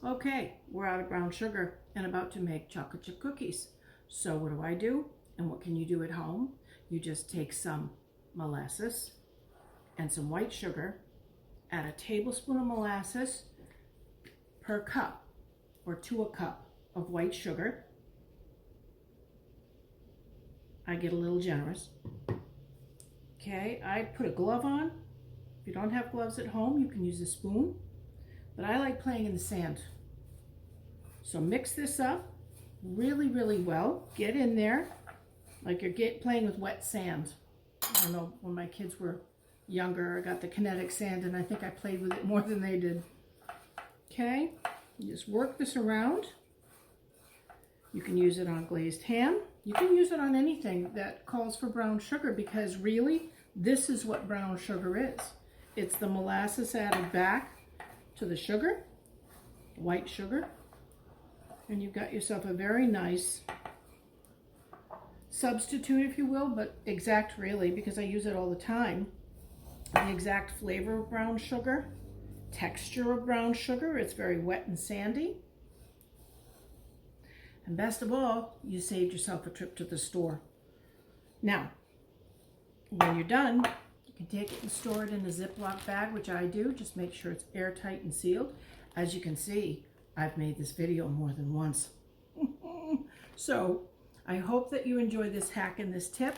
Okay, we're out of brown sugar and about to make chocolate chip cookies. So what do? And what can you do at home? You just take some molasses and some white sugar, add a tablespoon of molasses per cup or to a cup of white sugar. I get a little generous. Okay, I put a glove on. If you don't have gloves at home, you can use a spoon, but I like playing in the sand. So mix this up really, really well. Get in there like you're playing with wet sand. I don't know, when my kids were younger, I got the kinetic sand and I think I played with it more than they did. Okay, you just work this around. You can use it on glazed ham. You can use it on anything that calls for brown sugar, because really, this is what brown sugar is. It's the molasses added back to the sugar, white sugar, and you've got yourself a very nice substitute, if you will, but exact really, because I use it all the time. The exact flavor of brown sugar, texture of brown sugar. It's very wet and sandy. And best of all, you saved yourself a trip to the store. Now, when you're done, you can take it and store it in a Ziploc bag, which I do. Just make sure it's airtight and sealed. As you can see, I've made this video more than once. So, I hope that you enjoy this hack and this tip.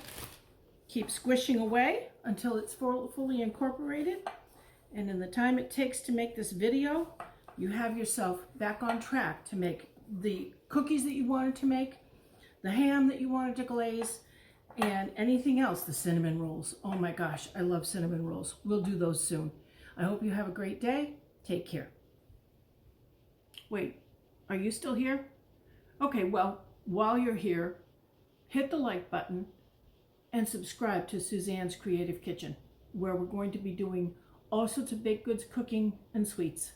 Keep squishing away until it's fully incorporated. And in the time it takes to make this video, you have yourself back on track to make the cookies that you wanted to make, the ham that you wanted to glaze, and anything else, the cinnamon rolls. Oh my gosh, I love cinnamon rolls. We'll do those soon. I hope you have a great day. Take care. Wait, are you still here? Okay, well, while you're here, hit the like button and subscribe to Suzanne's Creative Kitchen, where we're going to be doing all sorts of baked goods, cooking, and sweets.